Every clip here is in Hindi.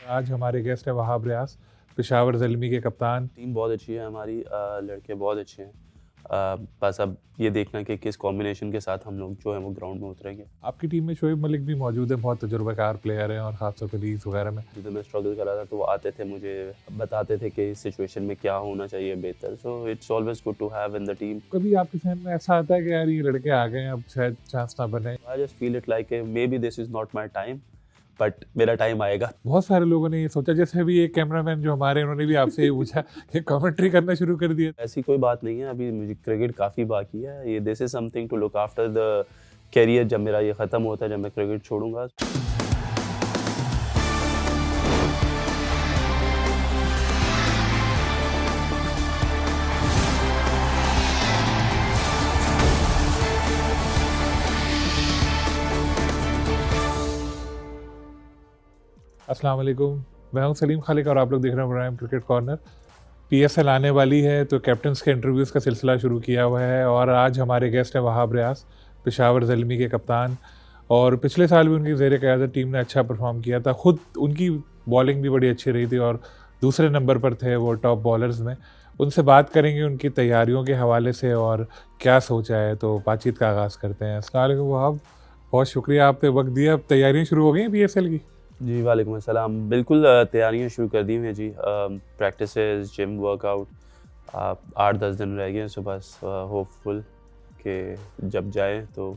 आज हमारे गेस्ट हैं वहाब रियाज, पेशावर ज़ल्मी के कप्तान। टीम बहुत अच्छी है हमारी, लड़के बहुत अच्छे हैं। बस अब ये देखना कि किस कॉम्बिनेशन के साथ हम लोग जो है वो ग्राउंड में उतरेंगे। आपकी टीम में शोएब मलिक भी मौजूद है, बहुत तजुर्बाकार प्लेयर हैं और ख़ासतौर पर लीग्स वगैरह में। जब मैं स्ट्रगल कर रहा था तो वो आते थे, मुझे बताते थे कि इस सिचुएशन में क्या होना चाहिए बेहतर। So it's always good to have in the team. कभी आपके ज़हन में ऐसा आता है कि यार ये लड़के आ गए हैं, अब शायद चांस ना बने? आई just feel it like maybe this is not my time, but मेरा टाइम आएगा। बहुत सारे लोगों ने ये सोचा, जैसे अभी एक कैमरामैन जो हमारे, उन्होंने भी आपसे ये पूछा कि कमेंट्री करना शुरू कर दिया। ऐसी कोई बात नहीं है, अभी मुझे क्रिकेट काफ़ी बाकी है। ये this is something to look after the career. जब मेरा ये ख़त्म होता है, जब मैं क्रिकेट छोड़ूंगा। अस्सलाम वालेकुम, मैं हूं सलीम खालिक और आप लोग देख रहे हैं प्रोग्राम क्रिकेट कॉर्नर। पीएसएल आने वाली है तो कैप्टन्स के इंटरव्यूज़ का सिलसिला शुरू किया हुआ है और आज हमारे गेस्ट हैं वहाब रियाज, पेशावर ज़ल्मी के कप्तान। और पिछले साल भी उनकी ज़ेर क़यादत टीम ने अच्छा परफॉर्म किया था। ख़ुद उनकी बॉलिंग भी बड़ी अच्छी रही थी और दूसरे नंबर पर थे वो टॉप बॉलर्स में। उनसे बात करेंगे उनकी तैयारियों के हवाले से और क्या सोचा है, तो बातचीत का आगाज़ करते हैं। अस्सलाम वालेकुम वहाब, बहुत शुक्रिया आपने वक्त दिया। अब तैयारियाँ शुरू हो गई हैं पीएसएल की? जी वालेकुम अस्सलाम। बिल्कुल तैयारियां शुरू कर दी हुई हैं जी। प्रैक्टिसेस, जिम, वर्कआउट, 8-10 दिन रह गए हैं। सो बस होपफुल कि जब जाएं तो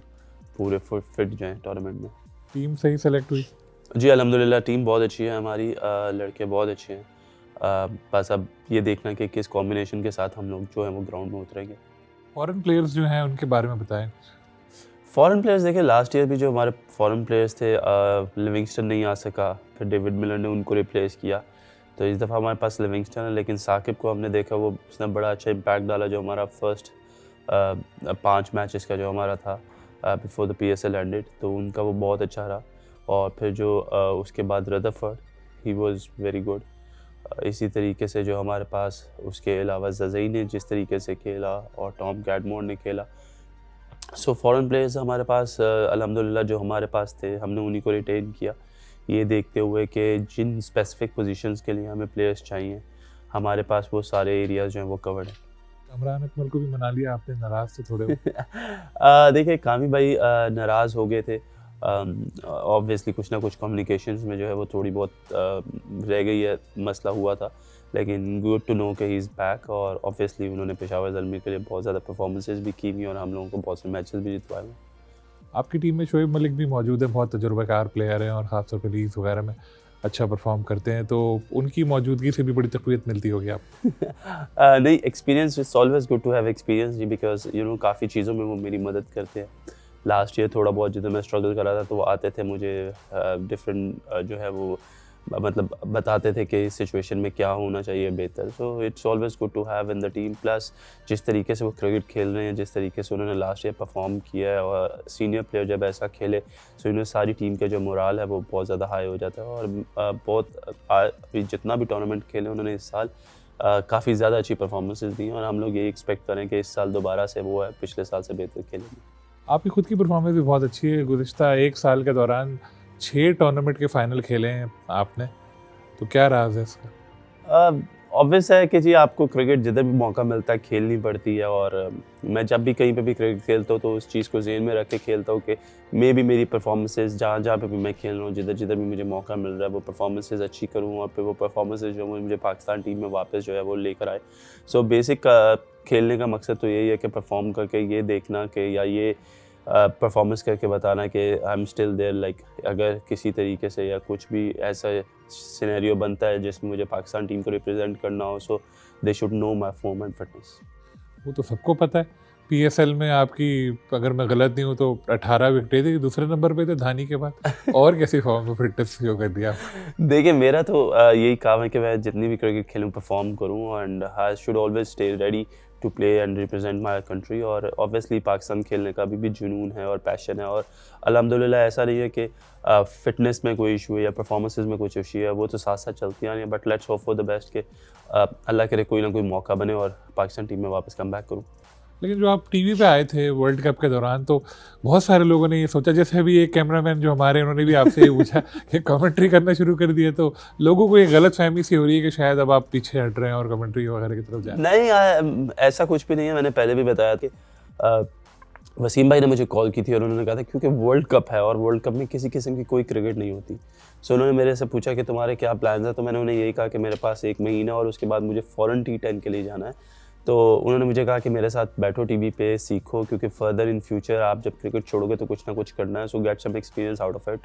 पूरे फिट जाएं टूर्नामेंट में। टीम सही सेलेक्ट हुई? जी अल्हम्दुलिल्लाह, टीम बहुत अच्छी है हमारी, लड़के बहुत अच्छे हैं। बस अब ये देखना कि किस कॉम्बिनेशन के साथ हम लोग जो है वो ग्राउंड में उतरेंगे। फॉरेन प्लेयर्स जो हैं उनके बारे में बताएं। फॉरेन प्लेयर्स देखिए, लास्ट ईयर भी जो हमारे फॉरेन प्लेयर्स थे, लिविंगस्टन नहीं आ सका, फिर डेविड मिलर ने उनको रिप्लेस किया। तो इस दफ़ा हमारे पास लिविंगस्टन है, लेकिन साकिब को हमने देखा, वो उसने बड़ा अच्छा इम्पैक्ट डाला। जो हमारा फर्स्ट 5 मैचेस का जो हमारा था बिफोर द पीएसएल एंडेड, तो उनका वो बहुत अच्छा रहा। और फिर जो उसके बाद Rutherford, he was very good. इसी तरीके से जो हमारे पास उसके अलावा ज़ज़ई ने जिस तरीके से खेला और टॉम कैडमोर ने खेला। सो फॉरेन प्लेयर्स हमारे पास अल्हम्दुलिल्लाह जो हमारे पास थे, हमने उन्हीं को रिटेन किया, ये देखते हुए कि जिन स्पेसिफिक पोजीशंस के लिए हमें प्लेयर्स चाहिए, हमारे पास वो सारे एरियाज़ जो हैं वो कवर्ड हैं। इमरान अकमल को भी मना लिया आपने, नाराज़ थे थोड़े? देखिए कामी भाई नाराज़ हो गए थे। ऑब्वियसली कुछ ना कुछ कम्युनिकेशंस में जो है वो थोड़ी बहुत रह गई है, मसला हुआ था। लेकिन गुड टू नो कि ही इज़ बैक। और ऑब्वियसली उन्होंने पेशावर ज़ल्मी के लिए बहुत ज़्यादा परफॉर्मेंसेस भी की हुई और हम लोगों को बहुत से मैचेस भी जितवाए हुए। आपकी टीम में शोएब मलिक भी मौजूद है, बहुत तजुर्बाकार प्लेयर हैं और ख़ासतौर पे लीग्स वगैरह में अच्छा परफॉर्म करते हैं, तो उनकी मौजूदगी से भी बड़ी तक़वियत मिलती होगी आपको? नहीं, experience, it's always good to have experience जी, बिकॉज यू नो काफ़ी चीज़ों में वो मेरी मदद करते हैं। लास्ट ईयर थोड़ा बहुत जब मैं स्ट्रगल कर रहा था तो वो आते थे, मुझे डिफरेंट जो है वो मतलब बताते थे कि इस सिचुएशन में क्या होना चाहिए बेहतर। So it's always good to have in the team. Plus जिस तरीके से वो क्रिकेट खेल रहे हैं, जिस तरीके से उन्होंने लास्ट ईयर परफॉर्म किया है, और सीनियर प्लेयर जब ऐसा खेले सो इन्हें सारी टीम का जो मोराल है वो बहुत ज़्यादा हाई हो जाता है। और अभी जितना भी टूर्नामेंट खेले उन्होंने इस साल काफ़ी ज़्यादा अच्छी परफॉर्मेंसेस दी हैं और हम लोग यही एक्सपेक्ट करें कि इस साल दोबारा से वो है पिछले साल से बेहतर खेलेंगे। आपकी खुद की परफॉर्मेंस भी बहुत अच्छी है। गुज़िश्ता 1 साल के दौरान 6 टूर्नामेंट के फाइनल खेले हैं आपने, तो क्या राज है इसका? ऑब्वियस है कि जी आपको क्रिकेट जिधर भी मौका मिलता है खेलनी पड़ती है। और मैं जब भी कहीं पे भी क्रिकेट खेलता हूँ तो उस चीज़ को ज़हन में रख के खेलता हूँ कि मे भी मेरी परफॉर्मेंसेस जहाँ जहाँ पे भी मैं खेल रहा हूँ, जिधर जिधर भी मुझे मौका मिल रहा है, वो परफॉर्मेंसेस अच्छी करूँ और फिर वो परफॉर्मेंसेस जो है मुझे पाकिस्तान टीम में वापस जो है वो लेकर आए। सो बेसिक खेलने का मकसद तो यही है कि परफॉर्म करके ये देखना कि या ये परफॉर्मेंस करके बताना कि I am still there. Like अगर किसी तरीके से या कुछ भी ऐसा सिनेरियो बनता है जिसमें मुझे पाकिस्तान टीम को रिप्रेजेंट करना हो, so they should know my form and fitness. वो तो सबको पता है। पीएसएल में आपकी, अगर मैं गलत नहीं हूँ तो 18 विकेटें थी, दूसरे नंबर पे थे धानी के बाद। और कैसी फॉर्म में फिटनेस शो कर दिया? देखिए मेरा तो यही काम है कि मैं जितनी भी क्रिकेट खेलूँ परफॉर्म करूँ, and I should always stay ready to play and represent my country. और ऑब्वियसली पाकिस्तान खेलने का भी जुनून है और पैशन है। और अल्हम्दुलिल्लाह ऐसा नहीं है कि फिटनेस में कोई इशू है या परफॉर्मेंसेस में कुछ इशू है, वो तो साथ साथ चलती हैं। But let's hope for the best कि अल्लाह करे कोई ना कोई मौका बने और पाकिस्तान टीम में वापस कम बैक करूँ। लेकिन जो आप टीवी पे आए थे वर्ल्ड कप के दौरान, तो बहुत सारे लोगों ने ये सोचा, जैसे अभी एक कैमरामैन जो हमारे, उन्होंने भी आपसे ये पूछा कि कमेंट्री करना शुरू कर दिया, तो लोगों को ये गलत फहमी सी हो रही है कि शायद अब आप पीछे हट रहे हैं और कमेंट्री वगैरह की तरफ जा रहे हैं। नहीं, ऐसा कुछ भी नहीं है। मैंने पहले भी बताया कि अ, वसीम भाई ने मुझे कॉल की थी और उन्होंने कहा था क्योंकि वर्ल्ड कप है और वर्ल्ड कप में किसी किस्म की कोई क्रिकेट नहीं होती। सो उन्होंने मेरे से पूछा कि तुम्हारे क्या प्लान्स हैं, तो मैंने उन्हें यही कहा कि मेरे पास 1 महीना और उसके बाद मुझे फ़ौरन T10 के लिए जाना है। तो उन्होंने मुझे कहा कि मेरे साथ बैठो टीवी पे, सीखो, क्योंकि फर्दर इन फ्यूचर आप जब क्रिकेट छोड़ोगे तो कुछ ना कुछ करना है, so get some experience out of it.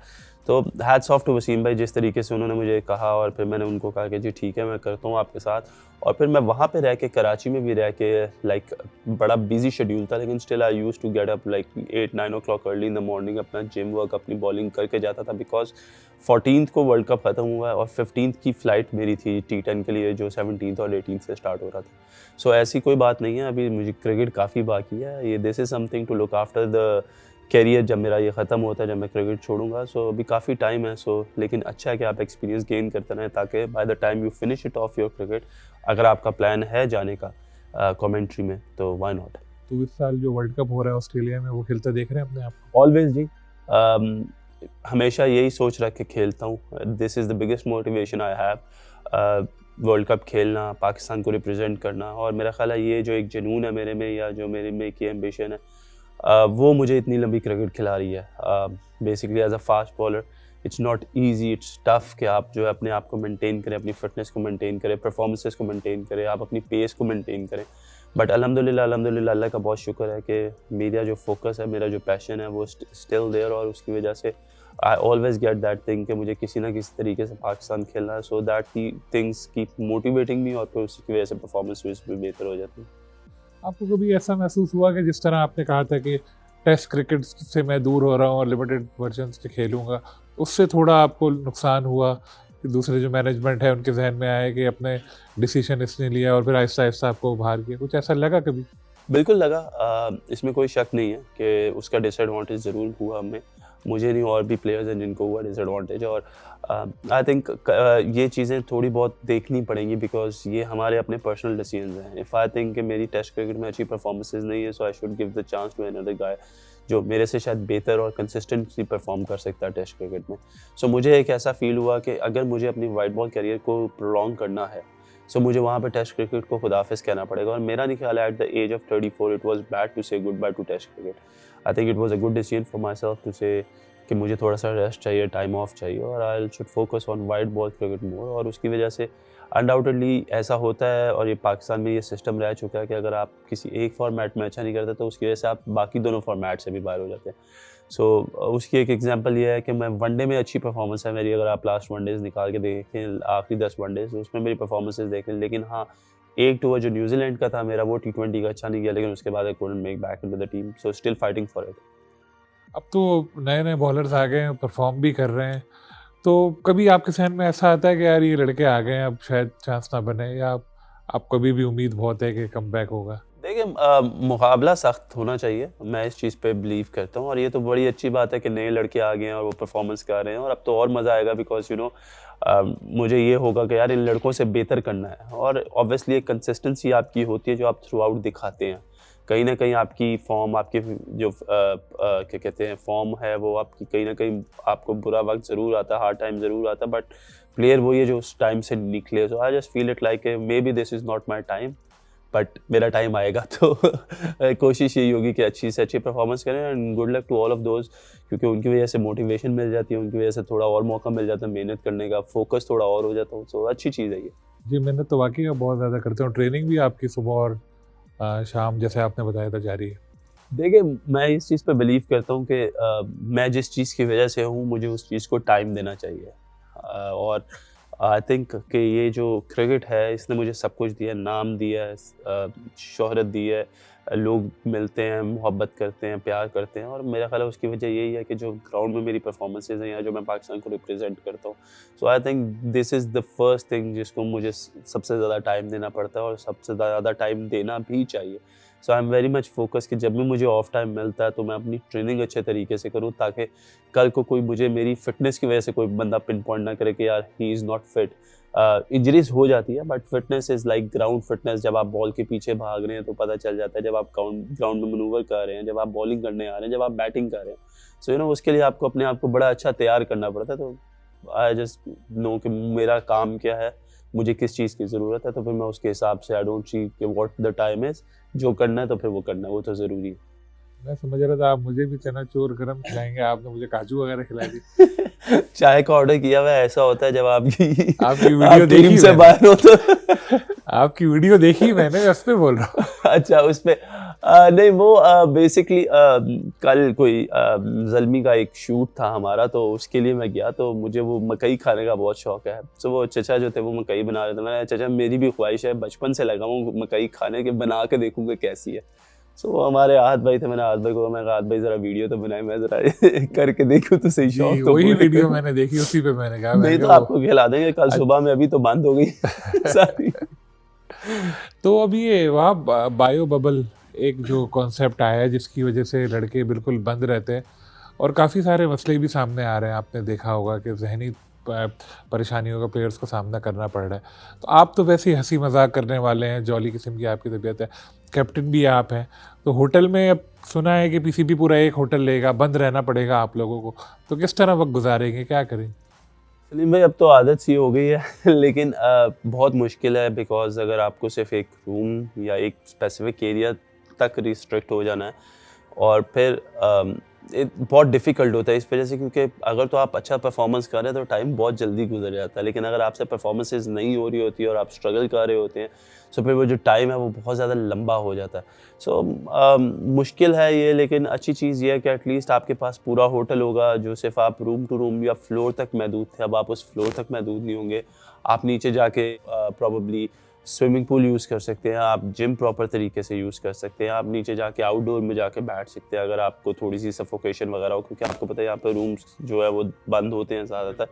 तो हैट्स ऑफ टू वसीम भाई, जिस तरीके से उन्होंने मुझे कहा और फिर मैंने उनको कहा कि जी ठीक है, मैं करता हूँ आपके साथ। और फिर मैं वहाँ पे रह के, कराची में भी रह के, लाइक बड़ा बिजी शेड्यूल था, लेकिन still I used to get up like 8-9 o'clock early in the morning, अपना जिम वर्क, अपनी बॉलिंग करके जाता था, बिकॉज 14th को वर्ल्ड कप खत्म हुआ है और 15th की फ़्लाइट मेरी थी T10 के लिए, जो 17th और 18th से स्टार्ट हो रहा था। सो ऐसी कोई बात नहीं है, अभी मुझे क्रिकेट काफ़ी बाकी है। ये this is something to look after the career, जब मेरा ये ख़त्म होता है, जब मैं क्रिकेट छोड़ूंगा। सो अभी काफ़ी टाइम है। सो लेकिन अच्छा है कि आप एक्सपीरियंस गेन करते रहें, ताकि by the time you finish it of your cricket, अगर आपका प्लान है जाने का कमेंट्री में, तो व्हाई नॉट। तो इस साल जो वर्ल्ड कप हो रहा है ऑस्ट्रेलिया में, वो खेलते देख रहे हैं अपने आप को? ऑलवेज जी। हमेशा यही सोच रख के खेलता हूँ। This is the biggest motivation I have, world cup खेलना, पाकिस्तान को रिप्रेजेंट करना। और मेरा ख्याल है ये जो एक जुनून है मेरे में, या जो मेरे में एक ये एम्बिशन है, वो मुझे इतनी लंबी क्रिकेट खिला रही है। Basically as a fast bowler it's not easy, it's tough कि आप जो है अपने आप को मेंटेन करें, अपनी फिटनेस को मेंटेन करें, परफॉर्मेंसेस को मेंटेन करें, आप अपनी पेस को मेंटेन करें। बट अल्हम्दुलिल्लाह अल्हम्दुलिल्लाह अल्लाह का बहुत शुक्र है कि मेरा जो फोकस है, मेरा जो पैशन है, वो स्टिल देयर। और उसकी वजह से I always get that thing कि मुझे किसी ना किसी तरीके से पाकिस्तान खेलना है, सो दैट की थिंग्स कीप मोटिवेटिंग मी, और फिर उसकी वजह से परफॉर्मेंस भी बेहतर हो जाती है। आपको कभी ऐसा महसूस हुआ कि जिस तरह आपने कहा था कि टेस्ट क्रिकेट से मैं दूर हो रहा हूँ और लिमिटेड वर्जन से खेलूंगा, उससे थोड़ा आपको नुकसान हुआ कि दूसरे जो मैनेजमेंट है उनके जहन में आया कि अपने डिसीजन इसने लिया और फिर आहिस्ता आहिस्ता आपको बाहर किया, कुछ ऐसा लगा कभी? बिल्कुल लगा। इसमें कोई शक नहीं है कि उसका डिसएडवांटेज ज़रूर हुआ हमें, मुझे नहीं, और भी प्लेयर्स हैं जिनको हुआ डिसएडवांटेज। और आई थिंक ये चीज़ें थोड़ी बहुत देखनी पड़ेंगी, बिकॉज ये हमारे अपने पर्सनल डिसीजंस हैं। इफ़ आई थिंक कि मेरी टेस्ट क्रिकेट में अच्छी परफॉर्मेंसेज नहीं है, so I should give the chance to another guy जो मेरे से शायद बेहतर और कंसिस्टेंटली परफॉर्म कर सकता है टेस्ट क्रिकेट में। सो मुझे एक ऐसा फील हुआ कि अगर मुझे अपनी वाइट बॉल करियर को प्रोलॉन्ग करना है, सो मुझे वहाँ पे टेस्ट क्रिकेट को खुदाफिज कहना पड़ेगा। और मेरा नहीं ख्याल है at the age of 34 it was bad to say goodbye to test cricket. I think it was a good decision for myself to say कि मुझे थोड़ा सा रेस्ट चाहिए, टाइम ऑफ चाहिए, और I should focus on white ball cricket more. और उसकी वजह से अनडाउटेडली ऐसा होता है, और ये पाकिस्तान में ये सिस्टम रह चुका है कि अगर आप किसी एक फॉर्मेट में अच्छा नहीं करते, तो उसकी वजह से आप बाकी दोनों फॉर्मेट से भी बाहर हो जाते हैं। सो उसकी एक एग्जांपल ये है कि मैं वनडे में अच्छी परफॉर्मेंस है मेरी, अगर आप लास्ट वनडेज़ निकाल के देखें, आखिरी 10 वनडेज़, उसमें मेरी परफॉर्मेंसेस देखें। लेकिन हाँ, एक टूर जो न्यूजीलैंड का था मेरा, वो T20 का अच्छा नहीं गया, लेकिन उसके बाद I couldn't make back into the team, so still fighting for it. अब तो नए नए बॉलर्स आ गए हैं, परफॉर्म भी कर रहे हैं, तो कभी आपके जहन में ऐसा आता है कि यार ये लड़के आ गए हैं, अब शायद चांस ना बने, या आप कभी भी उम्मीद बहुत है कि कम बैक होगा? देखिए, मुकाबला सख्त होना चाहिए, मैं इस चीज़ पे बिलीव करता हूँ। और ये तो बड़ी अच्छी बात है कि नए लड़के आ गए हैं और वो परफॉर्मेंस कर रहे हैं, और अब तो और मज़ा आएगा, बिकॉज यू नो मुझे ये होगा कि यार इन लड़कों से बेहतर करना है। और ऑब्वियसली एक कंसिस्टेंसी आपकी होती है जो आप थ्रू आउट दिखाते हैं। कहीं ना कहीं आपकी फॉर्म, आपके जो क्या कहते हैं फॉर्म है, वो आपकी कहीं ना कहीं आपको बुरा वक्त ज़रूर आता है, हार्ड टाइम ज़रूर आता है, बट प्लेयर वही है जो उस टाइम से निकले। So I just feel it like maybe this is not my time, but मेरा टाइम आएगा। तो कोशिश यही होगी कि अच्छी से अच्छी परफॉर्मेंस करें, and good luck to all of those, क्योंकि उनकी वजह से मोटिवेशन मिल जाती है, उनकी वजह से थोड़ा और मौका मिल जाता है मेहनत करने का, फोकस थोड़ा और हो जाता है। सो अच्छी चीज़ है ये। जी, मेहनत तो वाकई में बहुत ज़्यादा करते हो, ट्रेनिंग भी आपकी सुबह और शाम जैसे आपने बताया था जारी है। देखिए, मैं इस चीज़ पे बिलीव करता हूँ कि मैं जिस चीज़ की वजह से हूँ, मुझे उस चीज़ को टाइम देना चाहिए। और आई थिंक कि ये जो क्रिकेट है, इसने मुझे सब कुछ दिया है, नाम दिया है, शोहरत दी है, लोग मिलते हैं, मोहब्बत करते हैं, प्यार करते हैं, और मेरा ख्याल है उसकी वजह यही है कि जो ग्राउंड में मेरी परफॉर्मेंसेज हैं, या जो मैं पाकिस्तान को रिप्रेजेंट करता हूँ। So I think this is the first thing जिसको मुझे सबसे ज़्यादा टाइम देना पड़ता है, और सबसे ज़्यादा टाइम देना भी चाहिए। So I am very much focus कि जब भी मुझे ऑफ टाइम मिलता है तो मैं अपनी ट्रेनिंग अच्छे तरीके से करूँ, ताकि कल को कोई मुझे मेरी फिटनेस की वजह से कोई बंदा पिन पॉइंट ना करे कि यार he is not fit. Injuries हो जाती है, but fitness is like ground fitness. जब आप बॉल के पीछे भाग रहे हैं तो पता चल जाता है, जब आप ग्राउंड में मनूवर कर रहे हैं, जब आप बॉलिंग करने आ रहे हैं, जब आप बैटिंग कर रहे हैं, सो उसके लिए आपको अपने आप को बड़ा अच्छा तैयार करना पड़ता है। तो आई जस्ट नो कि मेरा काम क्या है, मुझे किस चीज़ की ज़रूरत है, तो फिर मैं उसके हिसाब से आई डोंट सी कि व्हाट द टाइम इज़, जो करना है तो फिर वो करना है, वो तो ज़रूरी है। मैं समझ रहा था आप मुझे भी चनाचूर गरम खिलाएंगे, आपने मुझे काजू वगैरह खिला दी। चाय का ऑर्डर किया हुआ है, ऐसा होता है जब आपकी आपकी वीडियो आप देखी टीम से मैंने। बाहर हो तो आपकी वीडियो देखी मैंने, उस पे बोल रहा हूँ। अच्छा उसमें नहीं वो बेसिकली कल कोई ज़ल्मी का एक शूट था हमारा, तो उसके लिए मैं गया, तो मुझे वो मकई खाने का बहुत शौक है। सो वो चचा जो थे वो मकई बना रहे थे, मैंने चचा मेरी भी ख्वाहिश है, बचपन से लगा हूँ मकई खाने के, बना के देखूँगा कैसी है। सो वो हमारे आहत भाई थे, मैंने आहत भाई को मैं कहा आहत भाई ज़रा वीडियो तो बनाए, मैं ज़रा करके देखूँ तो सही, जी, शौक तो वही पूरे वीडियो करूँ। मैंने देखी, उसी पे मैंने कहा नहीं तो आपको खिला देंगे कल सुबह में, अभी तो बंद हो गई सारी। तो अभी ये वहाँ बायो बबल एक जो कॉन्सेप्ट आया है, जिसकी वजह से लड़के बिल्कुल बंद रहते हैं और काफ़ी सारे मसले भी सामने आ रहे हैं। आपने देखा होगा कि जहनी परेशानियों का प्लेयर्स को सामना करना पड़ रहा है। तो आप तो वैसे ही हंसी मजाक करने वाले हैं, जॉली किस्म की आपकी तबीयत है, कैप्टन भी आप हैं, तो होटल में अब सुना है कि पीसीबी पूरा एक होटल लेगा, बंद रहना पड़ेगा आप लोगों को, तो किस तरह वक्त गुजारेंगे, क्या करें? सलीम भाई अब तो आदत सी हो गई है लेकिन बहुत मुश्किल है, बिकॉज़ अगर आपको सिर्फ एक रूम या एक स्पेसिफिक एरिया तक रिस्ट्रिक्ट हो जाना है, और फिर बहुत डिफ़िकल्ट होता है इस वजह से, क्योंकि अगर तो आप अच्छा परफॉर्मेंस कर रहे हैं तो टाइम बहुत जल्दी गुजर जाता है, लेकिन अगर आपसे परफॉर्मेंसेज नहीं हो रही होती है और आप स्ट्रगल कर रहे होते हैं, सो फिर वो जो टाइम है वो बहुत ज़्यादा लंबा हो जाता है। सो मुश्किल है ये, लेकिन अच्छी चीज़ ये है कि एटलीस्ट आपके पास पूरा होटल होगा, जो सिर्फ आप रूम टू रूम या फ्लोर तक महदूद थे, अब आप उस फ्लोर तक महदूद नहीं होंगे। आप नीचे जाके प्रॉबली स्विमिंग पूल यूज़ कर सकते हैं, आप जिम प्रॉपर तरीके से यूज़ कर सकते हैं, आप नीचे जाके आउटडोर में जाके बैठ सकते हैं अगर आपको थोड़ी सी सफोकेशन वगैरह हो, क्योंकि आपको पता है यहाँ पे रूम्स जो है वो बंद होते हैं ज़्यादातर।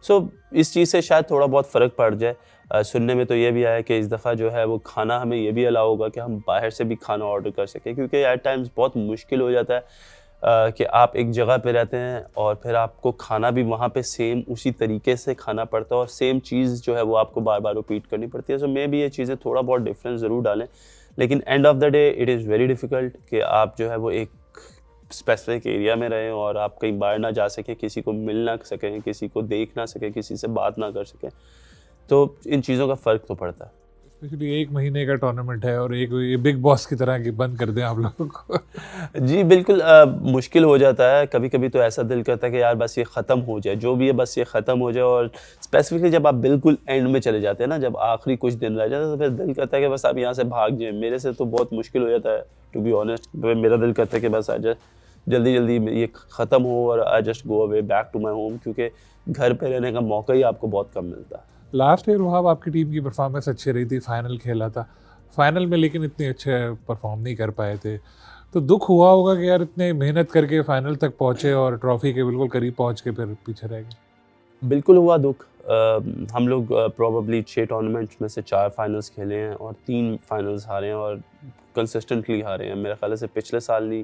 सो इस चीज़ से शायद थोड़ा बहुत फ़र्क पड़ जाए। सुनने में तो ये भी आया कि इस दफ़ा जो है वो खाना हमें ये भी अलाउ होगा कि हम बाहर से भी खाना ऑर्डर कर सकें, क्योंकि एट टाइम्स बहुत मुश्किल हो जाता है कि आप एक जगह पे रहते हैं और फिर आपको खाना भी वहाँ पे सेम उसी तरीके से खाना पड़ता है, और सेम चीज़ जो है वो आपको बार बार रिपीट करनी पड़ती है। सो मे भी ये चीज़ें थोड़ा बहुत डिफरेंस ज़रूर डालें, लेकिन end of the day it is very difficult कि आप जो है वो एक स्पेसिफिक एरिया में रहें और आप कहीं बाहर ना जा सकें, किसी को मिल ना सकें, किसी को देख ना सकें, किसी से बात ना कर सकें। तो इन चीज़ों का फ़र्क तो पड़ता है। स्पेशली 1 महीने का टूर्नामेंट है और एक ये बिग बॉस की तरह की बंद कर दें आप लोगों को। जी, बिल्कुल मुश्किल हो जाता है। कभी-कभी तो ऐसा दिल करता है कि यार बस ये ख़त्म हो जाए, जो भी है बस ये ख़त्म हो जाए, और स्पेसिफ़िकली जब आप बिल्कुल एंड में चले जाते हैं ना, जब आखिरी कुछ दिन रह जाते हैं, तो फिर दिल करता है कि बस आप यहाँ से भाग जाएँ। मेरे से तो बहुत मुश्किल हो जाता है, टू बी ऑनेस्ट। मेरा दिल करता है कि बस जल्दी-जल्दी ये ख़त्म हो और I just go away back to my home, क्योंकि घर पे रहने का मौका ही आपको बहुत कम मिलता है। लास्ट ईयर वहाँ आपकी टीम की परफॉर्मेंस अच्छी रही थी, फाइनल खेला था, फाइनल में लेकिन इतने अच्छे परफॉर्म नहीं कर पाए थे, तो दुख हुआ होगा कि यार इतने मेहनत करके फाइनल तक पहुँचे और ट्रॉफी के बिल्कुल करीब पहुँच के फिर पीछे रह गए। बिल्कुल हुआ दुख। हम लोग प्रोबेबली 6 टूर्नामेंट्स में से 4 फाइनल्स खेले हैं और 3 फाइनल्स हारे हैं, और कंसिस्टेंटली हारे हैं। मेरे ख्याल से पिछले साल नहीं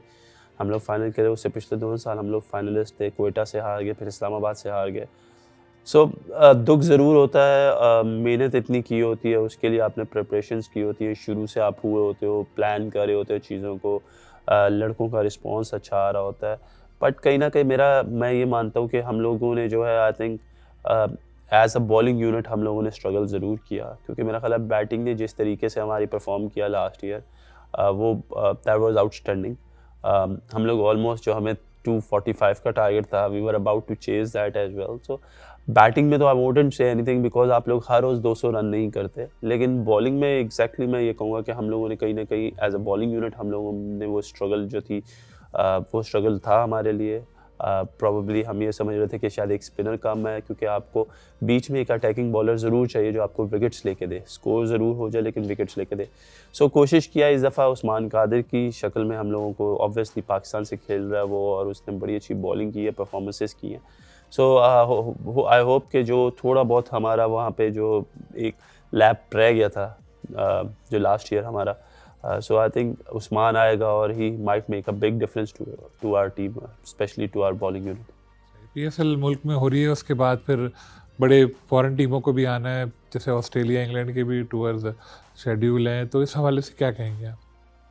हम लोग फाइनल खेले, उससे पिछले 2 साल हम लोग फाइनलिस्ट थे, क्वेटा से हार गए, फिर इस्लामाबाद से हार गए। सो दुख ज़रूर होता है। मेहनत इतनी की होती है, उसके लिए आपने प्रिपरेशंस की होती है, शुरू से आप हुए होते हो, प्लान कर रहे होते हो चीज़ों को, लड़कों का रिस्पॉन्स अच्छा आ रहा होता है। बट कहीं ना कहीं मैं ये मानता हूँ कि हम लोगों ने जो है I think as a bowling unit हम लोगों ने स्ट्रगल ज़रूर किया, क्योंकि मेरा ख्याल है बैटिंग ने जिस तरीके से हमारी परफॉर्म किया लास्ट ईयर, वो दैट वाज आउटस्टैंडिंग। हम लोग ऑलमोस्ट जो हमें 245 का टारगेट था, we were about to chase that as well. So batting में तो I won't say anything, because आप लोग हर रोज़ 200 रन नहीं करते, लेकिन बॉलिंग में एग्जैक्टली मैं ये कहूँगा कि हम लोगों ने कहीं ना कहीं एज अ बॉलिंग यूनिट हम लोगों ने वो स्ट्रगल जो थी, वो स्ट्रगल था हमारे लिए। प्रॉबेबली हम ये समझ रहे थे कि शायद एक स्पिनर कम है, क्योंकि आपको बीच में एक अटैकिंग बॉलर ज़रूर चाहिए जो आपको विकेट्स लेके दे, स्कोर ज़रूर हो जाए लेकिन विकेट्स लेके दे। सो कोशिश किया इस दफ़ा उस्मान कादिर की शक्ल में हम लोगों को, ऑब्वियसली पाकिस्तान से खेल रहा है वो, और उसने बड़ी अच्छी बॉलिंग की है, परफॉर्मेंसेस की हैं। सो आई होप कि जो थोड़ा बहुत हमारा वहाँ पे जो एक लैप रह गया था जो लास्ट ईयर हमारा, So I think Usman आएगा और he might make a big difference to our team, especially to our bowling unit. PSL मुल्क में हो रही है, उसके बाद फिर बड़े फॉरेन टीमों को भी आना है, जैसे ऑस्ट्रेलिया इंग्लैंड के भी टूर्स शेड्यूल हैं, तो इस हवाले से क्या कहेंगे आप?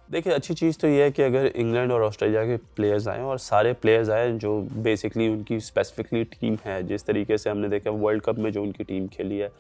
देखिए अच्छी चीज़ तो ये है कि अगर इंग्लैंड और ऑस्ट्रेलिया के प्लेयर्स आएँ और सारे प्लेयर्स आए जो बेसिकली उनकी स्पेसिफिकली टीम है, जिस तरीके से हमने देखा वर्ल्ड कप में जो उनकी टीम खेली है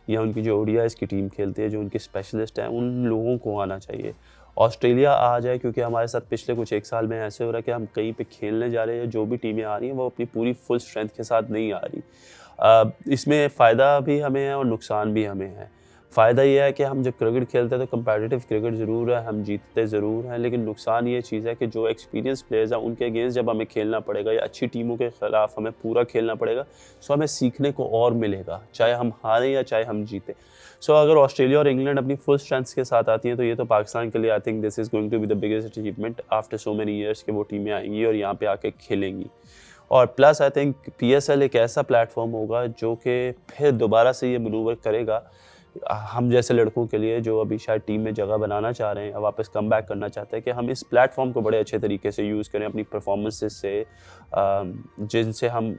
या उनकी जो ओडीआईज़ की टीम खेलती है, जो उनके स्पेशलिस्ट हैं, उन लोगों को आना चाहिए। ऑस्ट्रेलिया आ जाए क्योंकि हमारे साथ पिछले कुछ 1 साल में ऐसे हो रहा है कि हम कहीं पे खेलने जा रहे हैं, जो भी टीमें आ रही हैं वो अपनी पूरी फुल स्ट्रेंथ के साथ नहीं आ रही। इसमें फ़ायदा भी हमें है और नुकसान भी हमें है। फ़ायदा ये है कि हम जब क्रिकेट खेलते हैं तो कंपेटिटिव क्रिकेट ज़रूर है, हम जीतते ज़रूर हैं, लेकिन नुकसान ये चीज़ है कि जो एक्सपीरियंस प्लेयर्स हैं उनके अगेंस्ट जब हमें खेलना पड़ेगा या अच्छी टीमों के ख़िलाफ़ हमें पूरा खेलना पड़ेगा, सो हमें सीखने को और मिलेगा, चाहे हम हारें या चाहे हम जीतें। सो अगर ऑस्ट्रेलिया और इंग्लैंड अपनी फुल स्ट्रेंथ्स के साथ आती हैं तो ये तो पाकिस्तान के लिए I think this is going to be the biggest achievement after so many years कि वो टीमें आएंगी और यहाँ पे आके खेलेंगी। और प्लस आई थिंक पीएसएल एक ऐसा प्लेटफॉर्म होगा जो कि फिर दोबारा से ये मनूवर करेगा हम जैसे लड़कों के लिए जो अभी शायद टीम में जगह बनाना चाह रहे हैं या वापस कम बैक करना चाहते हैं कि हम इस प्लेटफॉर्म को बड़े अच्छे तरीके से यूज़ करें अपनी परफॉर्मेंसेस से, जिनसे हम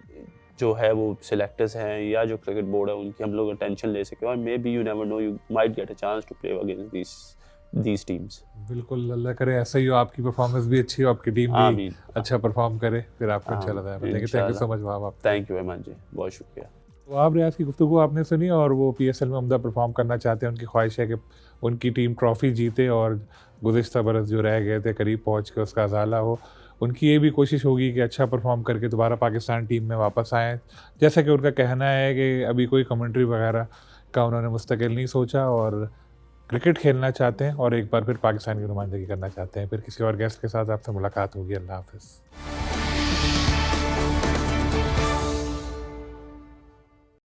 जो है वो सिलेक्टर्स हैं या जो क्रिकेट बोर्ड है उनकी हम लोग अटेंशन ले सकें और maybe you never know, you might get a chance to play against these teams. बिल्कुल, अल्लाह करे ऐसा ही हो, आपकी परफॉर्मेंस भी अच्छी हो, आपकी टीम भी आमीन। अच्छा परफॉर्म करे, फिर आपको अच्छा लगा है। Thank you so much Wahab. आप थैंक यू वेरी मच जी, बहुत शुक्रिया। वहाब रियाज की गुफ्तगू आपने सुनी और वो पीएसएल में उम्दा परफॉर्म करना चाहते हैं, उनकी ख्वाहिश है कि उनकी टीम ट्रॉफ़ी जीते और गुज़िश्ता बरस जो रह गए थे करीब पहुंच के उसका अज़ाला हो। उनकी ये भी कोशिश होगी कि अच्छा परफॉर्म करके दोबारा पाकिस्तान टीम में वापस आएँ। जैसा कि उनका कहना है कि अभी कोई कमेंट्री वगैरह का उन्होंने मुस्तकिल नहीं सोचा और क्रिकेट खेलना चाहते हैं और एक बार फिर पाकिस्तान की नुमाइंदगी करना चाहते हैं। फिर किसी और गेस्ट के साथ आपसे मुलाकात होगी। अल्लाह हाफ़िज़।